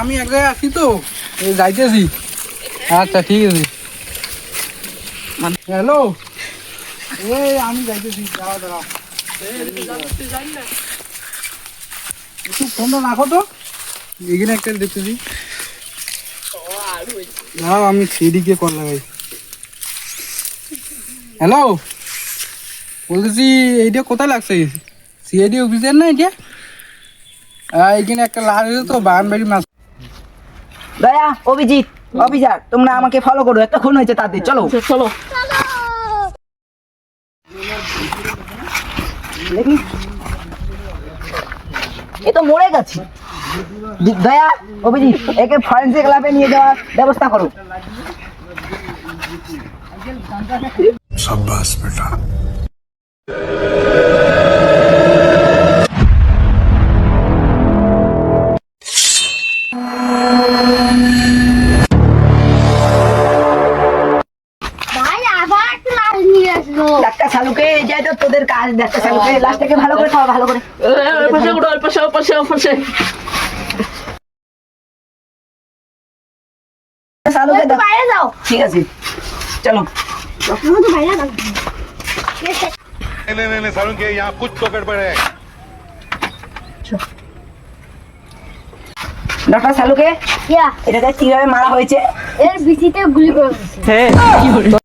আমি এক জায়গায় আছি তো, যাইতেছি। আচ্ছা ঠিক আছে। হ্যালো, এই আমি যাইতেছি, দাঁড়াও দাঁড়াও, একটু ফোনটা রাখো তো, এখানে একটা দেখতেছি। দাঁড়াও আমি সেদিকে কল লাগাই। হ্যালো, বলতেছি এইটা কোথায় লাগছে? সিআইডি অফিসার না এটা? এখানে একটা লাগছে তো, বাগানবাড়ি মাছ। দয়া, অভিজিৎ, অফিসার, তোমরা আমাকে ফলো করো, একটা খুন হয়েছে তাদের, চলো চলো। এ তো মরে গেছে। দয়া, অভিজিৎ, একে ফরেন্সিক ল্যাবে নিয়ে যাওয়ার ব্যবস্থা করো। शाबाश बेटा। ডাক্তার শালুকে, এই যে তো তোদের কাজ। ডাক্তার শালুকে, লাশটাকে ভালো করে খাওয়া, ভালো করে। শালুকে দাও। ঠিক আছে, চলো। नहीं सारुण के यहाँ कुछ तो गड़बड़ है। ডাক্তার শালুকে, এটাকে কিভাবে মারা হয়েছে? এর বিচিতে গুলি করে দিয়েছে।